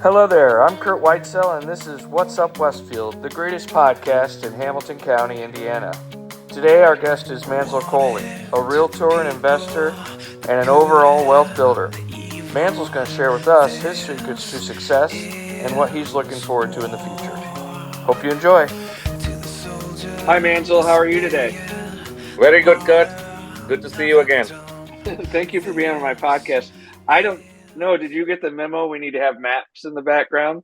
Hello there, I'm Curt Whitesell, and this is What's Up Westfield, the greatest podcast in Hamilton County, Indiana. Today, our guest is Manzil Kohli, a realtor and investor and an overall wealth builder. Manzil's going to share with us his secrets to success and what he's looking forward to in the future. Hope you enjoy. Hi, Manzil. How are you today? Very good, Kurt. Good to see you again. Thank you for being on my podcast. I don't know, did you get the memo? We need to have maps in the background.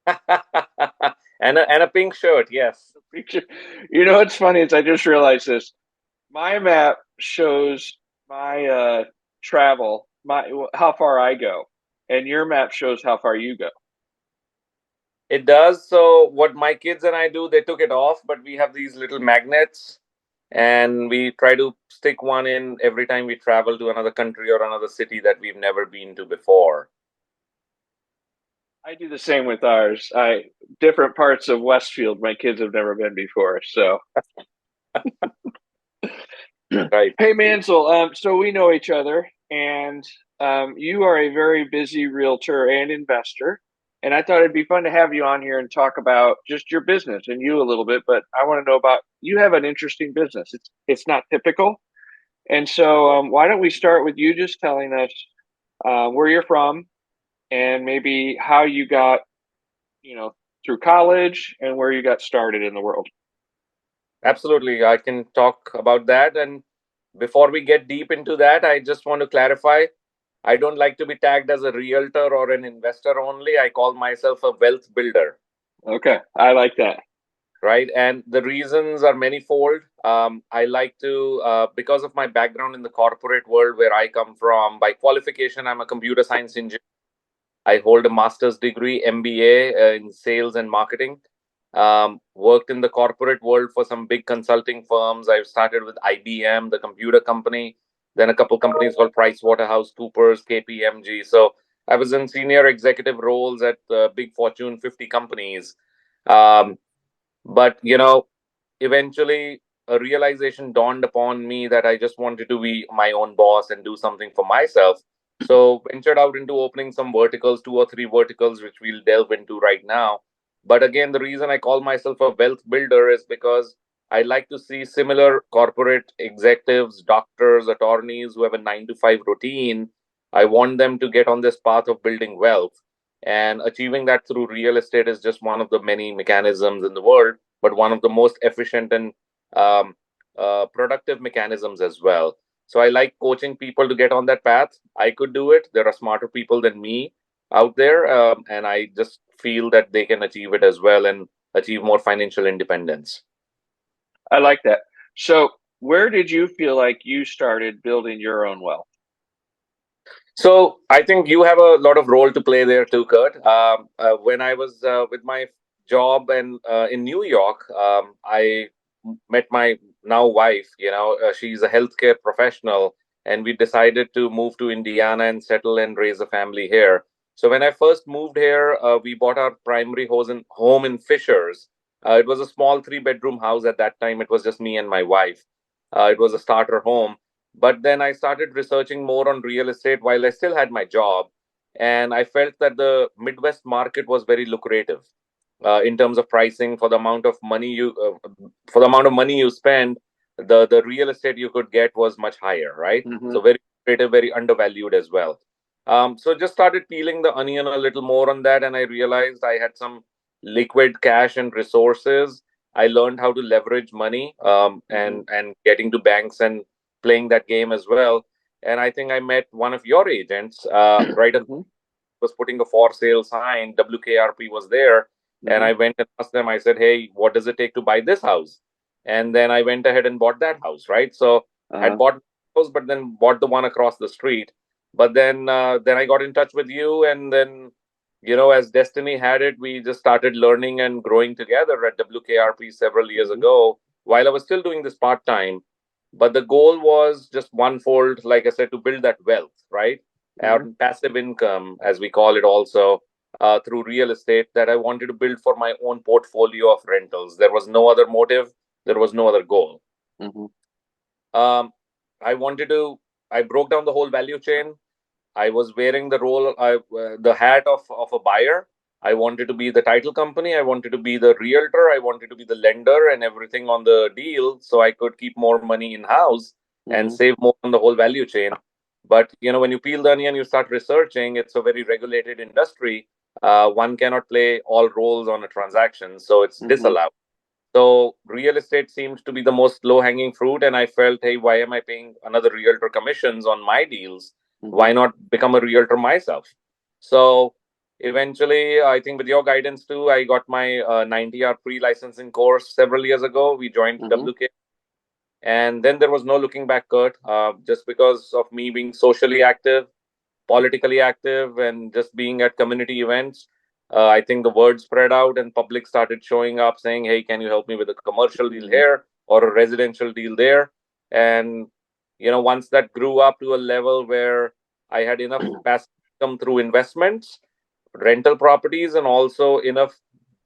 and a pink shirt, yes. You know what's funny is I just realized this. My map shows my travel, my how far I go, and your map shows how far you go. It does. So what my kids and I do, they took it off, but we have these little magnets and we try to stick one in every time we travel to another country or another city that we've never been to before. I do the same with ours. Different parts of Westfield my kids have never been before. So Right. hey Mansell, so we know each other, and you are a very busy realtor and investor. And I thought it'd be fun to have you on here and talk about just your business and you a little bit. But I want to know about you have an interesting business. It's not typical, and so why don't we start with you just telling us where you're from and maybe how you got through college and where you got started in the world. Absolutely. I can talk about that. And before we get deep into that, I just want to clarify I don't like to be tagged as a realtor or an investor only. I call myself a wealth builder. Okay, I like that. Right. And the reasons are manifold. I like to, because of my background in the corporate world where I come from, by qualification, I'm a computer science engineer. I hold a master's degree, MBA in sales and marketing. Worked in the corporate world for some big consulting firms. I've started with IBM, the computer company, then a couple companies called PricewaterhouseCoopers, KPMG. So I was in senior executive roles at big Fortune 50 companies. Um, but, eventually a realization dawned upon me that I just wanted to be my own boss and do something for myself. So ventured out into opening some verticals, two or three verticals, which we'll delve into right now. But again, the reason I call myself a wealth builder is because I like to see similar corporate executives, doctors, attorneys who have a 9 to 5 routine. I want them to get on this path of building wealth. And achieving that through real estate is just one of the many mechanisms in the world, but one of the most efficient and um, productive mechanisms as well. So I like coaching people to get on that path. I could do it. There are smarter people than me out there, and I just feel that they can achieve it as well and achieve more financial independence. I like that. So, where did you feel like you started building your own wealth? So I think you have a lot of role to play there too, Kurt. When I was with my job and in New York, I met my now wife. She's a healthcare professional, and we decided to move to Indiana and settle and raise a family here. So when I first moved here, we bought our primary home in Fishers. It was a small 3 bedroom house at that time. It was just me and my wife. It was a starter home, but then I started researching more on real estate while I still had my job. And I felt that the Midwest market was very lucrative in terms of pricing for the amount of money you spend. The real estate you could get was much higher, right? Mm-hmm. So very lucrative, very undervalued as well. So just started peeling the onion a little more on that, and I realized I had some liquid cash and resources. I learned how to leverage money and getting to banks and playing that game as well. And I think I met one of your agents right as Mm-hmm. was putting a for sale sign. WKRP was there, and Mm-hmm. I went and asked them. I said, "Hey, what does it take to buy this house?" And then I went ahead and bought that house. Right, so had Uh-huh. bought the house, but then bought the one across the street. But then I got in touch with you, and then as destiny had it, we just started learning and growing together at WKRP several years Mm-hmm. ago while I was still doing this part time. But the goal was just onefold, like I said, to build that wealth, right? Mm-hmm. Passive income, as we call it, also through real estate that I wanted to build for my own portfolio of rentals. There was no other motive, there was no other goal. Mm-hmm. Um, I wanted to, I broke down the whole value chain. I was wearing the hat of a buyer. I wanted to be the title company. I wanted to be the realtor. I wanted to be the lender and everything on the deal, so I could keep more money in house and Mm-hmm. save more on the whole value chain. But when you peel the onion, you start researching. It's a very regulated industry. One cannot play all roles on a transaction, so it's Mm-hmm. disallowed. So real estate seems to be the most low hanging fruit. And I felt, hey, why am I paying another realtor commissions on my deals? Mm-hmm. Why not become a realtor myself? So eventually, I think with your guidance too, I got my 90-hour pre-licensing course several years ago. We joined Mm-hmm. WK. And then there was no looking back, Kurt, just because of me being socially active, politically active, and just being at community events. I think the word spread out and public started showing up saying, hey, can you help me with a commercial deal Mm-hmm. here or a residential deal there? And, once that grew up to a level where I had enough passive income through investments, rental properties, and also enough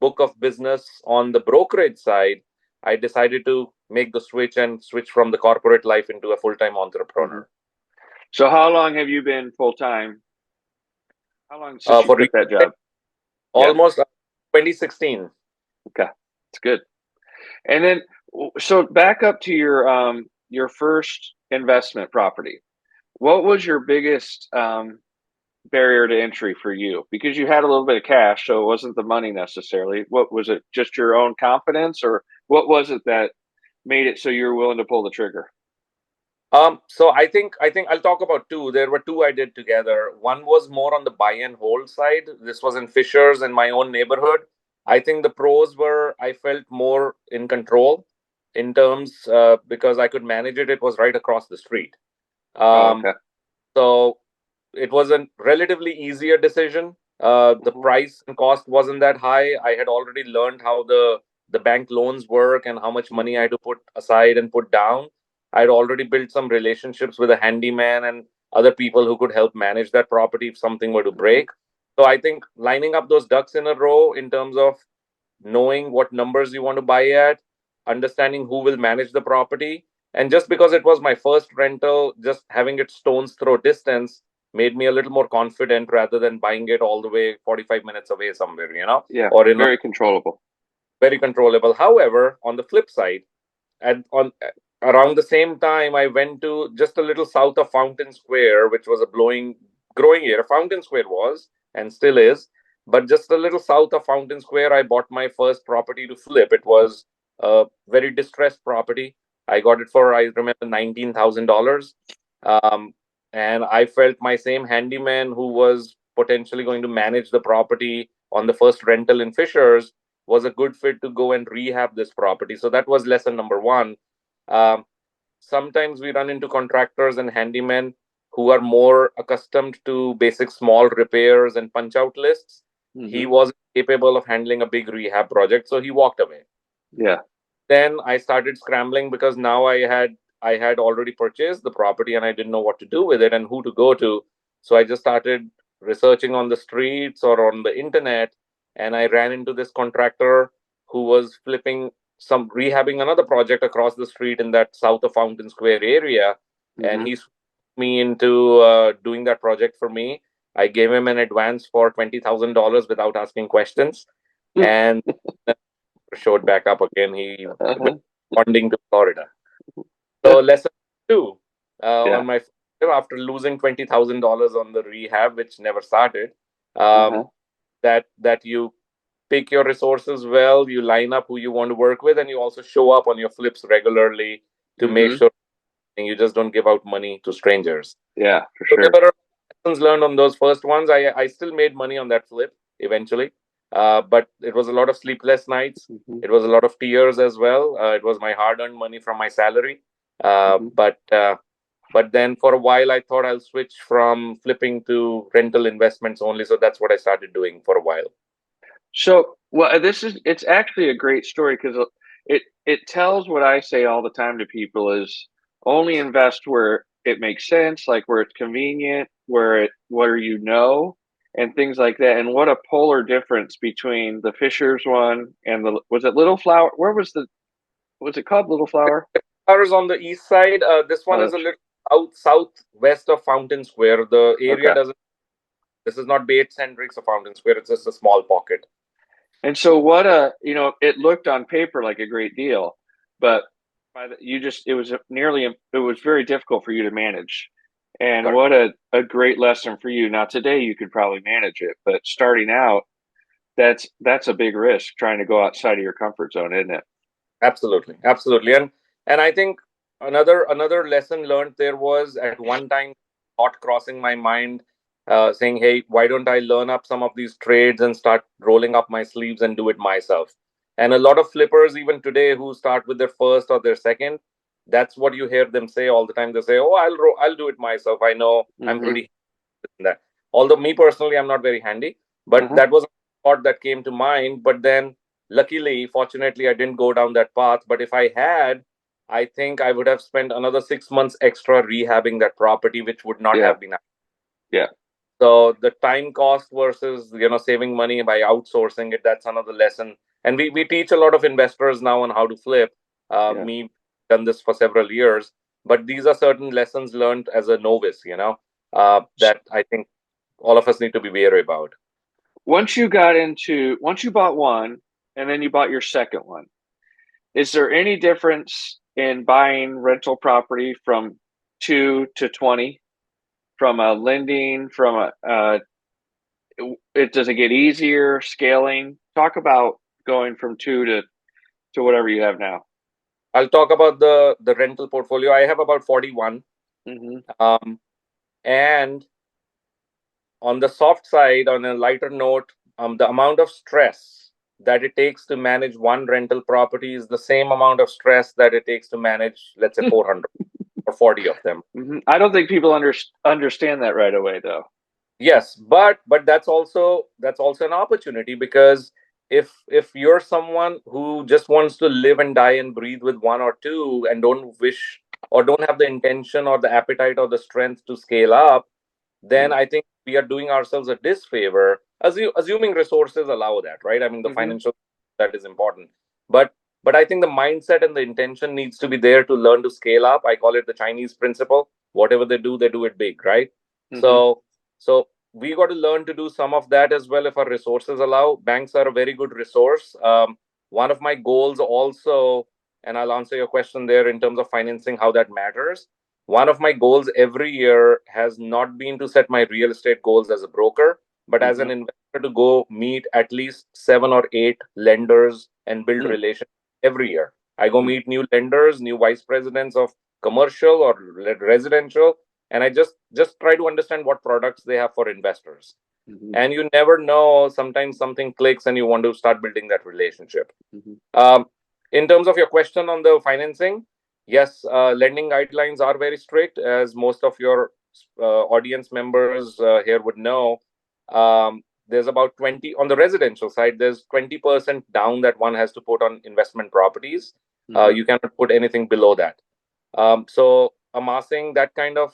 book of business on the brokerage side, I decided to make the switch and switch from the corporate life into a full time Mm-hmm. entrepreneur. So how long have you been full time? How long since you For quit real that estate, job? Yeah. almost 2016. Okay. It's good. And then, so back up to your first investment property. What was your biggest barrier to entry for you? Because you had a little bit of cash, so it wasn't the money necessarily. What was it? Just your own confidence, or what was it that made it so you were willing to pull the trigger? So I think I'll talk about two. There were two I did together. One was more on the buy and hold side. This was in Fishers in my own neighborhood. I think the pros were I felt more in control in terms because I could manage it. It was right across the street. Oh, Um, okay. so it was a relatively easier decision. The Hmm. price and cost wasn't that high. I had already learned how the bank loans work and how much money I Hmm. had to put aside and put down. I'd already built some relationships with a handyman and other people who could help manage that property if something were to Hmm. break. So I think lining up those ducks in a row in terms of knowing what numbers you want to buy at, understanding who will manage the property. And just because it was my first rental, just having it stones throw distance made me a little more confident rather than buying it all the way 45 minutes away somewhere, Yeah, or in a very controllable. very controllable. However, on the flip side, and on around the same time, I went to just a little south of Fountain Square, which was a growing area. Fountain Square was and still is, but just a little south of Fountain Square, I bought my first property to flip. It was a very distressed property. I got it for, I remember, $19,000. Um, and I felt my same handyman who was potentially going to manage the property on the first rental in Fishers was a good fit to go and rehab this property. So that was lesson number one. Um, Sometimes we run into contractors and handymen who are more accustomed to basic small repairs and punch out lists. He Hmm. wasn't capable of handling a big rehab project, so he walked away. Yeah. Then I started scrambling because now I had already purchased the property and I didn't know what to do with it and who to go to. So I just started researching on the streets or on the internet, and I ran into this contractor who was flipping some rehabbing another project across the street in that south of Fountain Square area, and Hmm. he swung me into doing that project for me. I gave him an advance for $20,000 without asking questions, and showed back up again. He went Uh-huh. funding to Florida. So lesson two Yeah. on my after losing $20,000 on the rehab, which never started, Uh-huh. um, that you pick your resources well, you line up who you want to work with, and you also show up on your flips regularly to make Hmm. sure you just don't give out money to strangers. Yeah, for So there sure. were lessons learned on those first ones. I still made money on that flip eventually, but it was a lot of sleepless nights. Hmm. It was a lot of tears as well. It was my hard-earned money from my salary. Hmm. But then for a while, I thought I'll switch from flipping to rental investments only. So that's what I started doing for a while. So, well, it's actually a great story because it tells what I say all the time to people is only invest where it makes sense, like where it's convenient, where and things like that. And what a polar difference between the Fishers one and the was it Little Flower? Where was it called Little Flower? Ours on the east side. This one Oh, is a that's little southwest of Fountain Square. The area Okay. doesn't. This is not Bay centric of Fountain Square. It's just a small pocket. And so it looked on paper like a great deal, but it was it was very difficult for you to manage. And Correct. what a great lesson for you. Now today you could probably manage it, but starting out, that's a big risk trying to go outside of your comfort zone, isn't it? Absolutely, absolutely, and I think another lesson learned there was at one time thought crossing my mind, saying, "Hey, why don't I learn up some of these trades and start rolling up my sleeves and do it myself?" And a lot of flippers even today who start with their first or their second, that's what you hear them say all the time. They say, "Oh, I'll do it myself. I know I'm Mm-hmm. pretty in that." Although me personally, I'm not very handy, but Uh-huh. that was a thought that came to mind. But then, luckily, fortunately, I didn't go down that path. But if I had, I think I would have spent another 6 months extra rehabbing that property, which would not Yeah. have been. Yeah. So the time cost versus saving money by outsourcing it, that's another lesson. And we teach a lot of investors now on how to flip. Yeah. Me done this for several years, but these are certain lessons learned as a novice. That I think all of us need to be wary about. Once you bought one and then you bought your second one, is there any difference in buying rental property from 2 to 20, from a lending, from it does it get easier scaling? Talk about going from two to whatever you have now. I'll talk about the rental portfolio. I have about 41. Mm-hmm. Um, and on the soft side, on a lighter note, the amount of stress that it takes to manage one rental property is the same amount of stress that it takes to manage, let's say, 400 or 40 of them. Mm-hmm. I don't think people understand that right away, though. Yes, but that's also an opportunity, because if you're someone who just wants to live and die and breathe with one or two and don't wish or don't have the intention or the appetite or the strength to scale up, then I think we are doing ourselves a disfavor, assuming resources allow that, right? I mean, the Mm-hmm. financial, that is important, but I think the mindset and the intention needs to be there to learn to scale up. I call it the Chinese principle: whatever they do it big, right? Mm-hmm. So we got to learn to do some of that as well if our resources allow. Banks are a very good resource. One of my goals also, and I'll answer your question there in terms of financing, how that matters. One of my goals every year has not been to set my real estate goals as a broker, but as Mm-hmm. an investor to go meet at least 7 or 8 lenders and build Mm-hmm. relationships every year. I go meet new lenders, new vice presidents of commercial or residential, and I just try to understand what products they have for investors. Mm-hmm. And you never know, sometimes something clicks and you want to start building that relationship. Mm-hmm. um, in terms of your question on the financing, yes, lending guidelines are very strict, as most of your audience members here would know. There's about 20 on the residential side. There's 20% down that one has to put on investment properties. Mm-hmm. You cannot put anything below that. So amassing that kind of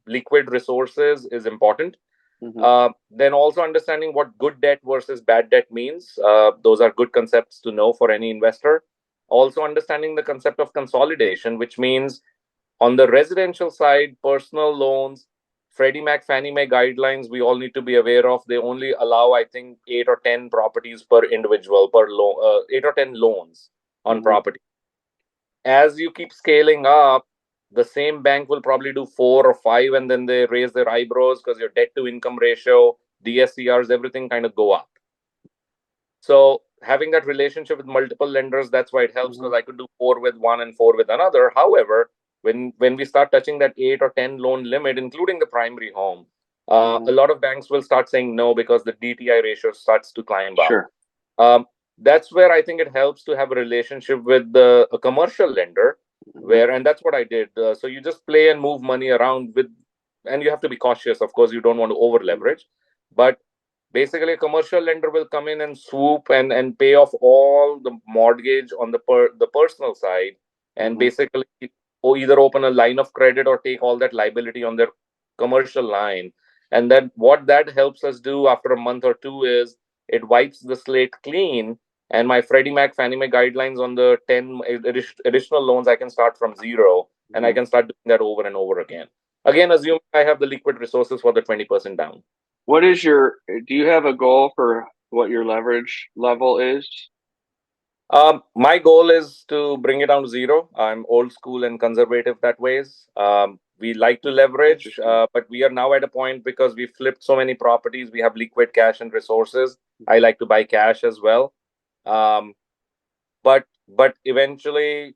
liquid resources is important. Mm-hmm. Then also understanding what good debt versus bad debt means. Those are good concepts to know for any investor. Also understanding the concept of consolidation, which means on the residential side, personal loans, Freddie Mac, Fannie Mae guidelines, we all need to be aware of. They only allow, I think, 8 or 10 properties per individual, per loan, 8 or 10 loans on Mm-hmm. property. As you keep scaling up, the same bank will probably do 4 or 5, and then they raise their eyebrows because your debt to income ratio, DSCRs, everything kind of go up. So having that relationship with multiple lenders, that's why it helps, Mm-hmm. because I could do 4 with one and 4 with another. However, when we start touching that 8 or 10 loan limit, including the primary home, Mm-hmm. a lot of banks will start saying no because the DTI ratio starts to climb up. Sure. um, that's where I think it helps to have a relationship with a commercial lender, Mm-hmm. where, and that's what I did. So you just play and move money around with, and you have to be cautious. Of course, you don't want to over leverage, but basically, a commercial lender will come in and swoop and pay off all the mortgage on the personal side, and Mm-hmm. basically, or either open a line of credit or take all that liability on their commercial line. And then what that helps us do after a month or two is it wipes the slate clean. And my Freddie Mac, Fannie Mae guidelines on the 10 additional loans, I can start from zero. and I can start doing that over and over again. Again, assuming I have the liquid resources for the 20% down. What is your, do you have a goal for what your leverage level is? My goal is to bring it down to zero. I'm old school and conservative that ways. We like to leverage, Interesting. but we are now at a point because we flipped so many properties. We have liquid cash and resources. I like to buy cash as well. Um, but eventually,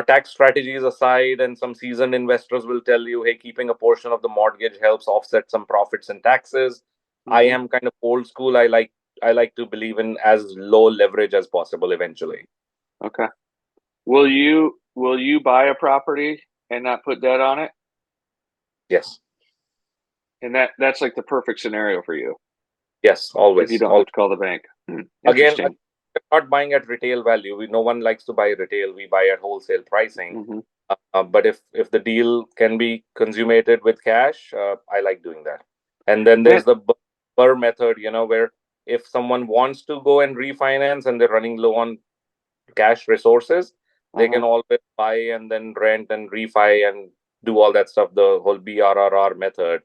tax strategies aside, and some seasoned investors will tell you, hey, keeping a portion of the mortgage helps offset some profits and taxes. I Mm-hmm. am kind of old school. I like to believe in as low leverage as possible eventually. Okay. Will you buy a property and not put debt on it? Yes. And that's like the perfect scenario for you Yes, if you always. don't have to call the bank. Again, Interesting. we're not buying at retail value. No one likes to buy retail. We buy at wholesale pricing. Mm-hmm. But if the deal can be consummated with cash, I like doing that. And then Man, there's the BRRRR method, where if someone wants to go and refinance and they're running low on cash resources, they uh-huh. can always buy and then rent and refi and do all that stuff. The whole BRRR method.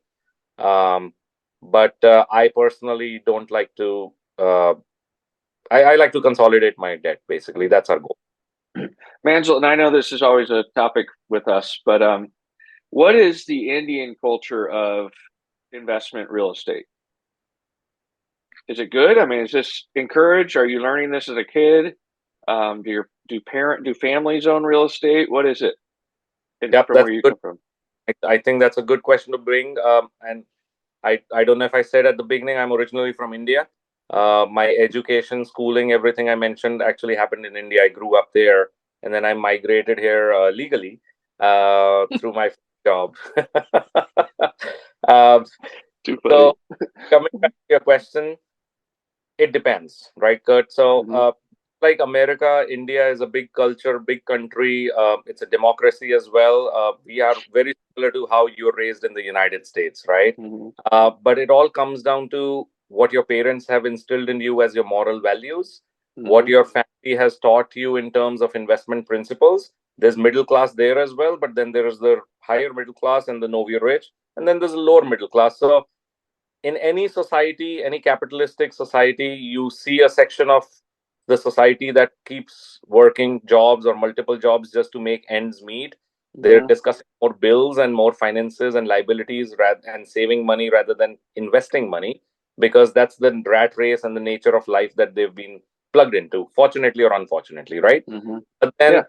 Um, but I personally don't like to. I like to consolidate my debt. Basically, that's our goal. Manzil, and I know this is always a topic with us, but what is the Indian culture of investment real estate? Is it good? I mean, is this encouraged? Are you learning this as a kid? Do families own real estate? What is it Yep, from that's where you good. come from? I think that's a good question to bring. And I don't know if I said at the beginning, I'm originally from India. My education, schooling, everything I mentioned actually happened in India. I grew up there, and then I migrated here legally through my job. um, Too funny. so coming back to your question, it depends, right, Kurt? So, Mm-hmm. like America, India is a big culture, big country. It's a democracy as well. We are very similar to how you're raised in the United States, right? Mm-hmm. But it all comes down to what your parents have instilled in you as your moral values, what Mm-hmm. your family has taught you in terms of investment principles. There's middle class there as well, but then there is the higher middle class and the know you're rich, and then there's a lower middle class. So in any society, any capitalistic society, you see a section of the society that keeps working jobs or multiple jobs just to make ends meet. They're Mm-hmm. discussing more bills and more finances and liabilities and saving money rather than investing money, because that's the rat race and the nature of life that they've been plugged into, fortunately or unfortunately, right? Mm-hmm. But Yeah. then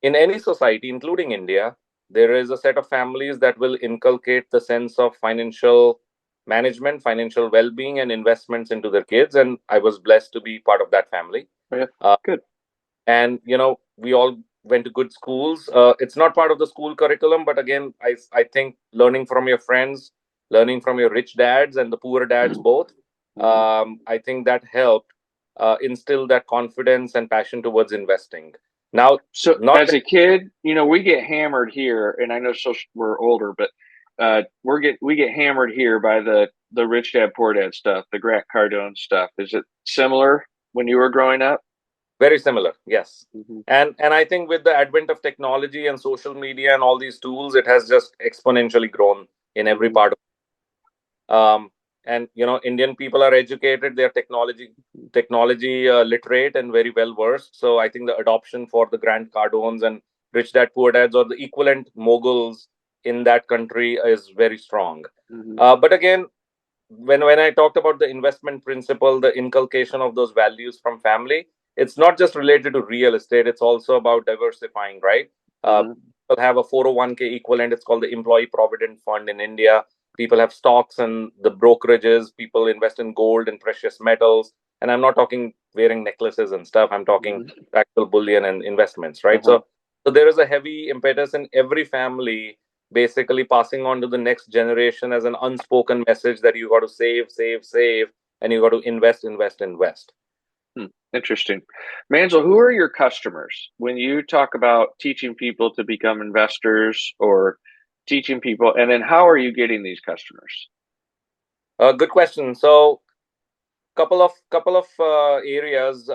in any society, including India, there is a set of families that will inculcate the sense of financial management, financial well being, and investments into their kids. And I was blessed to be part of that family. Yeah. Uh, Good. and, we all went to good schools. It's not part of the school curriculum, but again, I think learning from your friends, learning from your rich dads and the poor dads both, Mm-hmm. I think that helped instill that confidence and passion towards investing. Now, So not as a kid, we get hammered here, and I know we're older, but we get hammered here by the rich dad poor dad stuff, the Grant Cardone stuff. Is it similar when you were growing up? very similar, yes. Mm-hmm. And I think with the advent of technology and social media and all these tools, it has just exponentially grown in every Mm-hmm. part of. And Indian people are educated; they're technology literate and very well versed. So I think the adoption for the Grant Cardones and rich dad poor dads or the equivalent moguls in that country is very strong. Mm-hmm. But again, when I talked about the investment principle, the inculcation of those values from family, it's not just related to real estate. It's also about diversifying, right? Mm-hmm. People have a 401k equivalent. It's called the Employee Provident Fund in India. People have stocks and the brokerages. People invest in gold and precious metals. And I'm not talking wearing necklaces and stuff. I'm talking Mm-hmm. actual bullion and investments, right? Uh-huh. So there is a heavy impetus in every family, basically passing on to the next generation as an unspoken message that you got to save, save, save, and you got to invest, invest, invest. Interesting. Manzil, who are your customers when you talk about teaching people to become investors or teaching people, and then how are you getting these customers? Good question. So, couple of areas.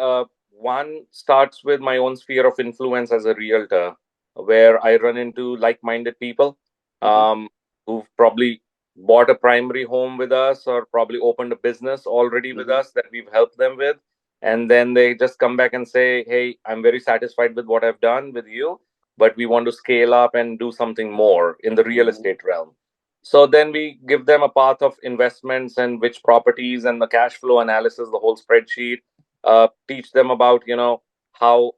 One starts with my own sphere of influence as a realtor. where I run into like-minded people Mm-hmm. um, who've probably bought a primary home with us or probably opened a business already with Mm-hmm. us that we've helped them with. And then they just come back and say, hey, I'm very satisfied with what I've done with you, but we want to scale up and do something more in the real Mm-hmm. estate realm. So then we give them a path of investments and which properties and the cash flow analysis, the whole spreadsheet. Teach them about how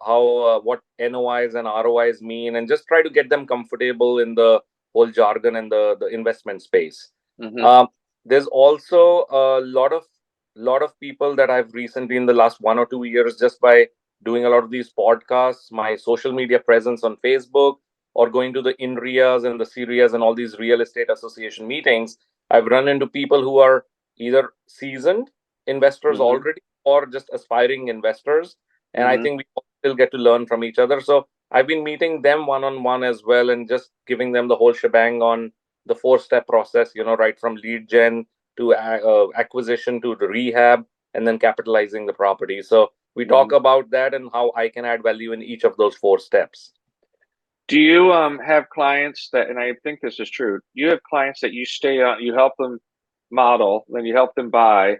what NOIs and ROIs mean, and just try to get them comfortable in the whole jargon and the investment space. Mm-hmm. Um, there's also a lot of people that I've recently in the last 1 or 2 years, just by doing a lot of these podcasts, my social media presence on Facebook, or going to the INRIAs and the SIRIAs and all these real estate association meetings, I've run into people who are either seasoned investors Mm-hmm. already or just aspiring investors. And I Mm-hmm. think we all still get to learn from each other. So I've been meeting them one on one as well and just giving them the whole shebang on the 4 step process, right from lead gen to acquisition to the rehab and then capitalizing the property. So we Mm-hmm. talk about that and how I can add value in each of those 4 steps. Do you have clients that, and I think this is true, you have clients that you stay on, you help them model, then you help them buy,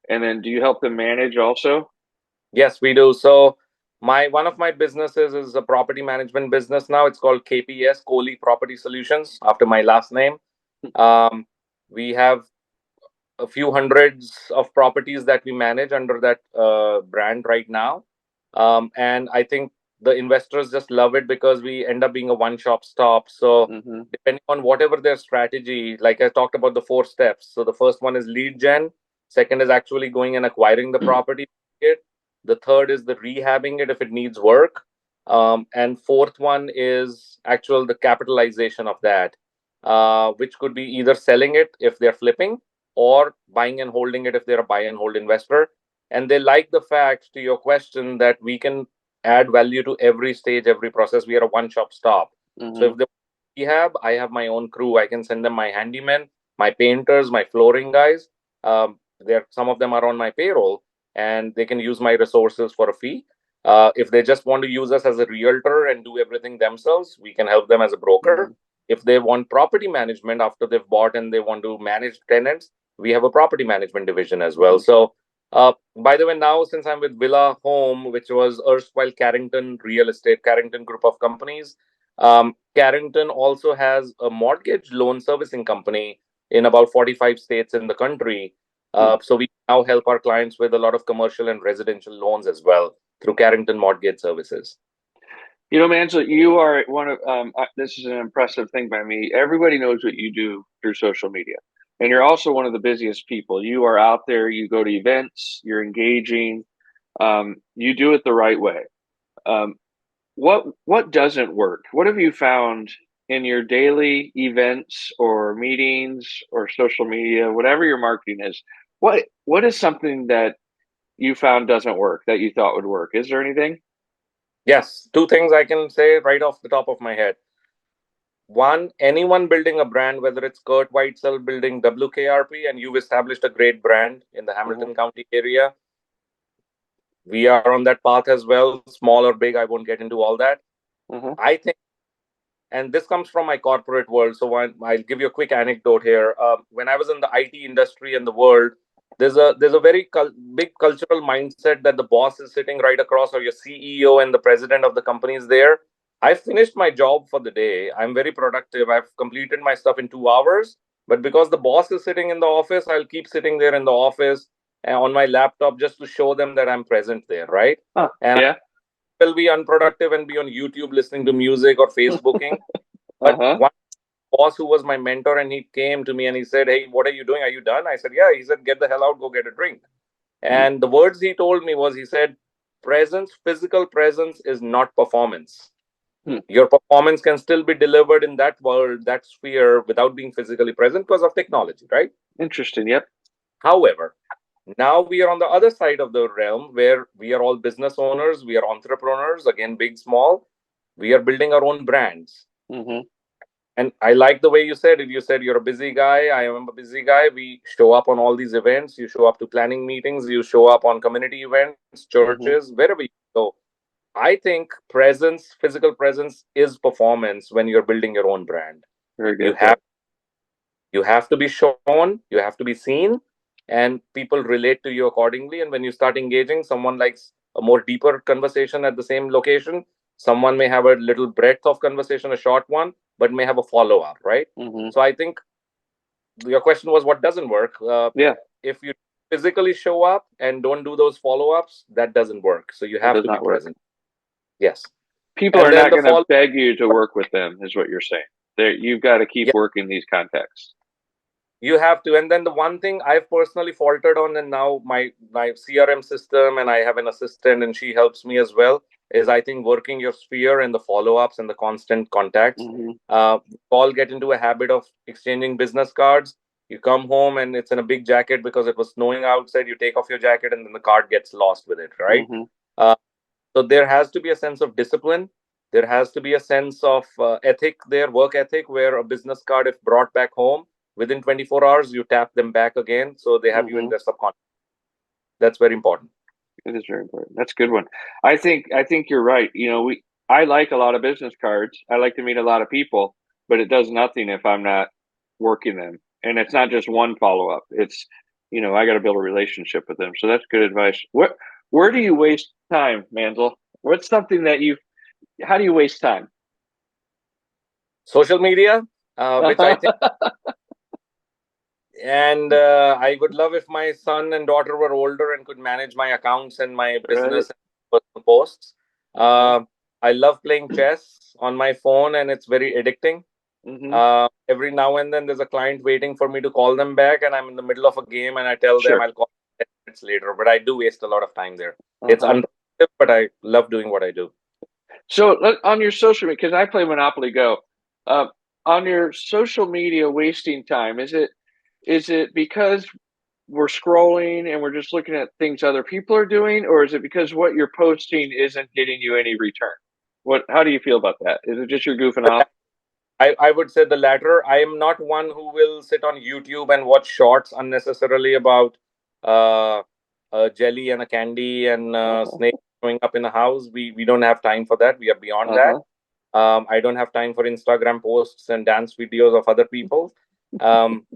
and then do you help them manage also? Yes, we do. So my one of my businesses is a property management business now. It's called KPS, Kohli Property Solutions, after my last name. Um, we have a few hundreds of properties that we manage under that brand right now. And I think the investors just love it because we end up being a one shop stop. So, Mm-hmm. depending on whatever their strategy, like I talked about the 4 steps. So, the first one is lead gen, second is actually going and acquiring the property. The third is the rehabbing it if it needs work. And fourth one is actual the capitalization of that, which could be either selling it if they're flipping or buying and holding it if they're a buy and hold investor. And they like the fact, to your question, that we can add value to every stage, every process. We are a one shop stop. So Mm-hmm. if they rehab, I have my own crew. I can send them my handymen, my painters, my flooring guys. There, some of them are on my payroll, and they can use my resources for a fee. If they just want to use us as a realtor and do everything themselves, we can help them as a broker. Mm-hmm. If they want property management after they've bought and they want to manage tenants, we have a property management division as well. Mm-hmm. So, by the way, now since I'm with Villa Home, which was erstwhile Carrington Real Estate, Carrington Group of Companies, Carrington also has a mortgage loan servicing company in about 45 states in the country. Hmm. So we now help our clients with a lot of commercial and residential loans as well through Carrington Mortgage Services. You know, Manzil, you are one of this is an impressive thing by me. Everybody knows what you do through social media, and you're also one of the busiest people. You are out there. You go to events. You're engaging. You do it the right way. Um, what doesn't work? What have you found in your daily events or meetings or social media, whatever your marketing is? What is something that you found doesn't work that you thought would work? Is there anything? Yes, two things I can say right off the top of my head. One, anyone building a brand, whether it's Curt Whitesell building WKRP and you've established a great brand in the Mm-hmm. Hamilton County area, we are on that path as well, small or big. I won't get into all that. Mm-hmm. I think, and this comes from my corporate world. So I'll give you a quick anecdote here. When I was in the IT industry and the world, there's a very big cultural mindset that the boss is sitting right across, or your CEO and the president of the company is there. I finished my job for the day. I'm very productive. I've completed my stuff in 2 hours. But because the boss is sitting in the office, I'll keep sitting there in the office on my laptop just to show them that I'm present there, right? Huh. And Yeah. will be unproductive and be on YouTube listening to music or Facebooking. But Uh-huh. one boss who was my mentor, and he came to me and he said, "Hey, what are you doing? Are you done?" I said, "Yeah." He said, "Get the hell out, go get a drink." Hmm. And the words he told me was, he said, "Presence, physical presence is not performance. Hmm. Your performance can still be delivered in that world, that sphere, without being physically present because of technology, right?" Interesting. Yep. However, now we are on the other side of the realm where we are all business owners, we are entrepreneurs, again, big, small. We are building our own brands. Mm-hmm. And I like the way you said it. You said you're a busy guy. I am a busy guy. We show up on all these events. You show up to planning meetings. You show up on community events, Mm-hmm. churches, wherever you go. I think physical presence is performance when you're building your own brand. Very You good. have you have to be shown, you have to be seen, and people relate to you accordingly. And when you start engaging, someone likes a more deeper conversation at the same location. Someone may have a little breadth of conversation, a short one, but may have a follow up, right? Mm-hmm. So I think your question was what doesn't work. Yeah, If you physically show up and don't do those follow ups, that doesn't work. So you it have does to be not work. present. Yes. People And are then not the going to follow. beg you to work with them, is what you're saying. You've got to keep Yeah, working these contexts. you have to. And then the one thing I've personally faltered on, and now my CRM system, and I have an assistant, and she helps me as well. Is I think working your sphere and the follow ups and the constant contacts. Mm-hmm. We all get into a habit of exchanging business cards. You come home and it's in a big jacket because it was snowing outside. You take off your jacket and then the card gets lost with it, right? Mm-hmm. Uh, so there has to be a sense of discipline. There has to be a sense of ethic there, work ethic, where a business card, if brought back home within 24 hours, you tap them back again. So they have you in Mm-hmm. their subconscious. That's very important. It is very important. That's a good one. I think you're right. I like a lot of business cards. I like to meet a lot of people, but it does nothing if I'm not working them. And it's not just one follow up. I got to build a relationship with them. So that's good advice. Where do you waste time, Manzil? What's something how do you waste time? Social media, which I think, and I would love if my son and daughter were older and could manage my accounts and my Right. business and personal posts. Uh-huh. Uh, I love playing chess on my phone, and it's very addicting. Mm-hmm. Every now and then there's a client waiting for me to call them back, and I'm in the middle of a game, and I tell them Sure. I'll call 10 minutes later. But I do waste a lot of time there. It's Uh-huh. unproductive, but I love doing what I do. So on your social media, because I play Monopoly Go, uh, on your social media wasting time, is it because we're scrolling and we're just looking at things other people are doing, or is it because what you're posting isn't getting you any return? How do you feel about that? Is it just you're goofing The off? I would say the latter. I am not one who will sit on YouTube and watch shorts unnecessarily about uh, a jelly and a candy and Uh-huh. snake showing up in a house. We don't have time for that. We are beyond that. Uh-huh. I don't have time for Instagram posts and dance videos of other people. Um,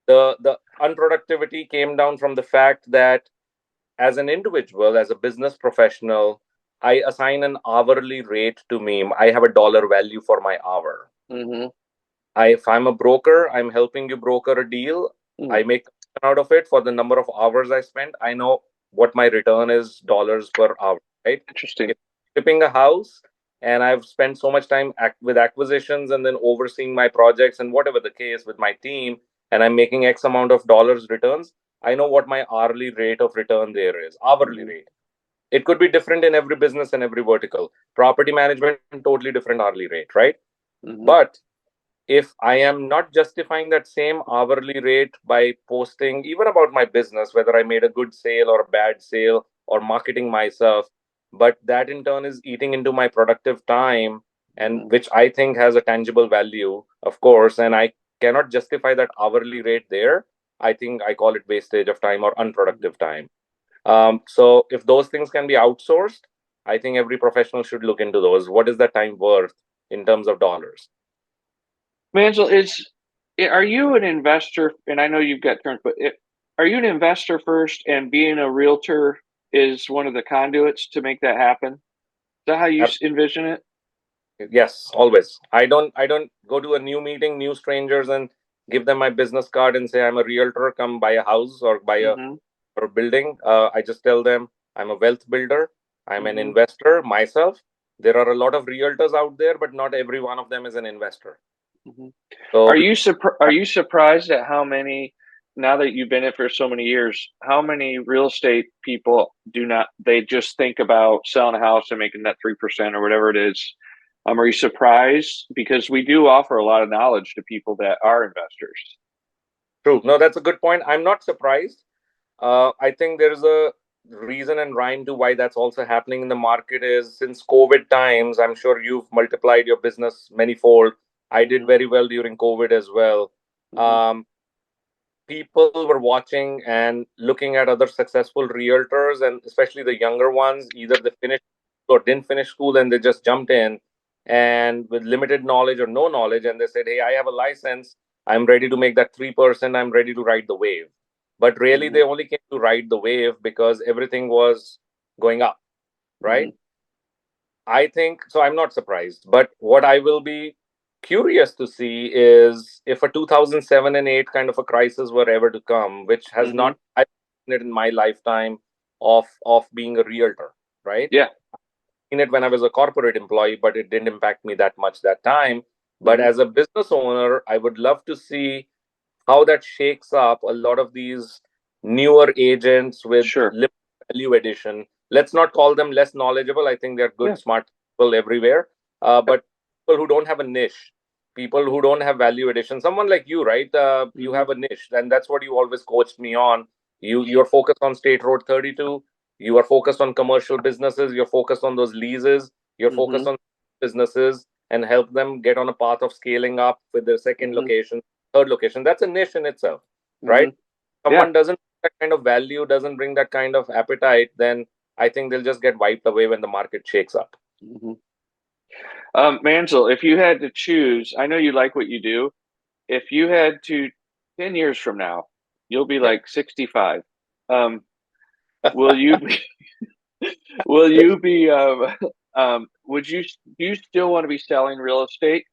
the unproductivity came down from the fact that as an individual, as a business professional, I assign an hourly rate to me. I have a dollar value for my hour. Mm-hmm. If I'm a broker, I'm helping you broker a deal. Mm. I make commission out of it for the number of hours I spend. I know what my return is dollars per hour, right? Interesting. If I'm flipping a house and I've spent so much time with acquisitions and then overseeing my projects and whatever the case with my team, and I'm making X amount of dollars returns, I know what my hourly rate of return there is, hourly Mm-hmm. rate. It could be different in every business and every vertical. Property management, totally different hourly rate, right? Mm-hmm. But if I am not justifying that same hourly rate by posting even about my business, whether I made a good sale or a bad sale or marketing myself, but that in turn is eating into my productive time and Mm-hmm. which I think has a tangible value, of course, and I cannot justify that hourly rate there, I think I call it wastage of time or unproductive time. So if those things can be outsourced, I think every professional should look into those. What is that time worth in terms of dollars? Mansell, are you an investor? And I know you've got terms, but are you an investor first, and being a realtor is one of the conduits to make that happen? Is that how you envision it? Yes, always. I don't go to a new meeting, new strangers, and give them my business card and say I'm a realtor, come buy a house or buy a Mm-hmm. or a building. I just tell them I'm a wealth builder, I'm an Mm-hmm. investor myself. There are a lot of realtors out there, but not every one of them is an investor. Mm-hmm. So Are you surprised at how many, now that you've been in it for so many years, how many real estate people do not, they just think about selling a house and making that 3% or whatever it is? Are you surprised? Because we do offer a lot of knowledge to people that are investors. true. No, that's a good point. I'm not surprised. I think there is a reason and rhyme to why that's also happening in the market is since COVID times, I'm sure you've multiplied your business manyfold. I did Mm-hmm. very well during COVID as well. Mm-hmm. Um, People were watching and looking at other successful realtors, and especially the younger ones. Either they finished or didn't finish school and they just jumped in and with limited knowledge or no knowledge, and they said, "Hey, I have a license. I'm ready to make that 3%. I'm ready to ride the wave." But really, Mm-hmm. they only came to ride the wave because everything was going up, Mm-hmm. right? I think so. I'm not surprised. But what I will be curious to see is if a 2007 and 8 kind of a crisis were ever to come, which has Mm-hmm. not I've seen it in my lifetime of being a realtor, right? Yeah. In it when I was a corporate employee, but it didn't impact me that much that time. But Mm-hmm. as a business owner, I would love to see how that shakes up a lot of these newer agents with Sure. limited value addition. Let's not call them less knowledgeable. I think they're Yeah. good, smart people everywhere. But people who don't have a niche, people who don't have value addition, someone like you, right? You Mm-hmm. have a niche, and that's what you always coached me on. You're focused on State Road 32. You are focused on commercial businesses. You're focused on those leases. You're focused Mm-hmm. on businesses and help them get on a path of scaling up with their second Mm-hmm. location, third location. That's a niche in itself, Mm-hmm. right? Yeah. Someone doesn't bring that kind of value, doesn't bring that kind of appetite, then I think they'll just get wiped away when the market shakes up. Mm-hmm. Manzil, if you had to choose, I know you like what you do. If you had to, 10 years from now, you'll be Yeah. like 65. Um, will you be, will you be, do you still want to be selling real estate,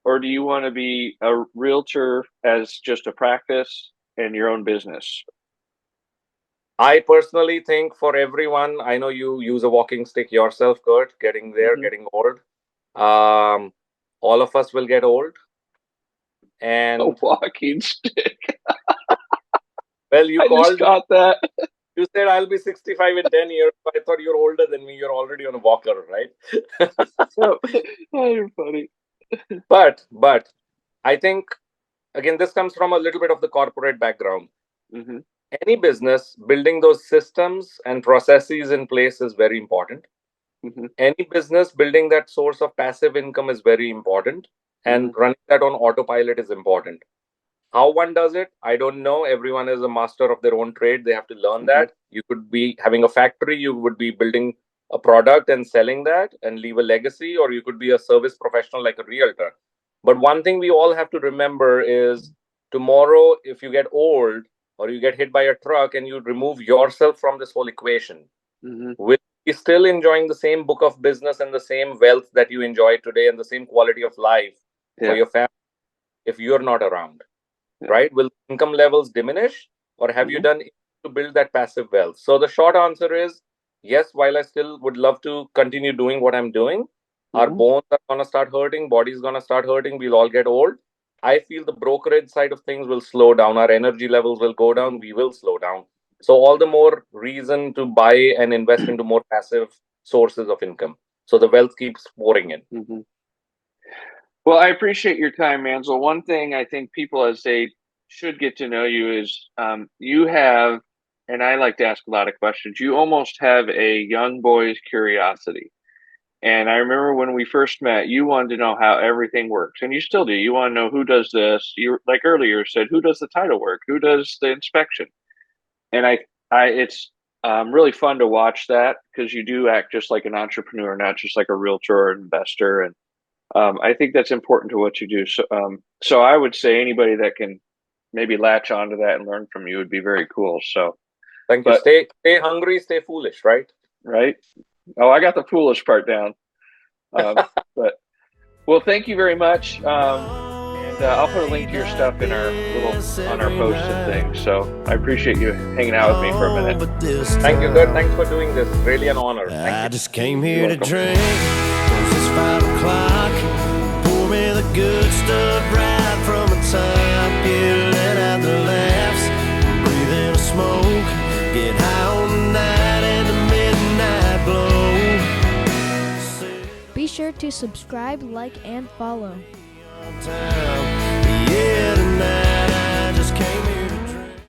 or do you want to be a realtor as just a practice and your own business? I personally think for everyone, I know you use a walking stick yourself, Kurt, getting there, Mm-hmm. getting old. Um, all of us will get old. A And walking stick. well, you I just called me, caught that. you said I'll be 65 in 10 years. I thought you're older than me. You're already on a walker, right? No, oh, you're funny. But I think again, this comes from a little bit of the corporate background. Mm-hmm. Any business building those systems and processes in place is very important. Mm-hmm. Any business building that source of passive income is very important, Mm-hmm. and running that on autopilot is important. How one does it, I don't know. Everyone is a master of their own trade. They have to learn Mm-hmm. that. You could be having a factory, you would be building a product and selling that and leave a legacy, or you could be a service professional like a realtor. But one thing we all have to remember is tomorrow, if you get old or you get hit by a truck and you remove yourself from this whole equation, Mm-hmm. will you be still enjoying the same book of business and the same wealth that you enjoy today and the same quality of life for Yeah. your family if you're not around? Yeah. Right? Will income levels diminish, or have you Mm-hmm. done to build that passive wealth? So the short answer is yes. While I still would love to continue doing what I'm doing, our Mm-hmm. bones are gonna start hurting, body's gonna start hurting. We'll all get old. I feel the brokerage side of things will slow down. Our energy levels will go Mm-hmm. down. We will slow down. So all the more reason to buy and invest into more passive sources of income. So the wealth keeps pouring in. Mm-hmm. Well, I appreciate your time, Manzel. One thing I think people, as they should get to know you, is you have, and I like to ask a lot of questions. You almost have a young boy's curiosity. And I remember when we first met, you wanted to know how everything works, and you still do. You want to know who does this. You like earlier said, who does the title work, who does the inspection, and it's really fun to watch that because you do act just like an entrepreneur, not just like a realtor or investor, and I think that's important to what you do. So I would say anybody that can maybe latch onto that and learn from you would be very cool. So, Thank you. but Stay hungry, stay foolish, right? right? Oh, I got the foolish part down. But well, thank you very much. And I'll put a link to your stuff in our little on our posts and things. So I appreciate you hanging out with me for a minute. Thank you, good. Thanks for doing this. Really an honor. Thank you. I just came here to drink. It's 5 o'clock. Pour me the good stuff right from the top. Yeah, let out the laughs. Breathe in the smoke. Get high on the night and the midnight blow. Be sure to subscribe, like, and follow. Yeah, tonight.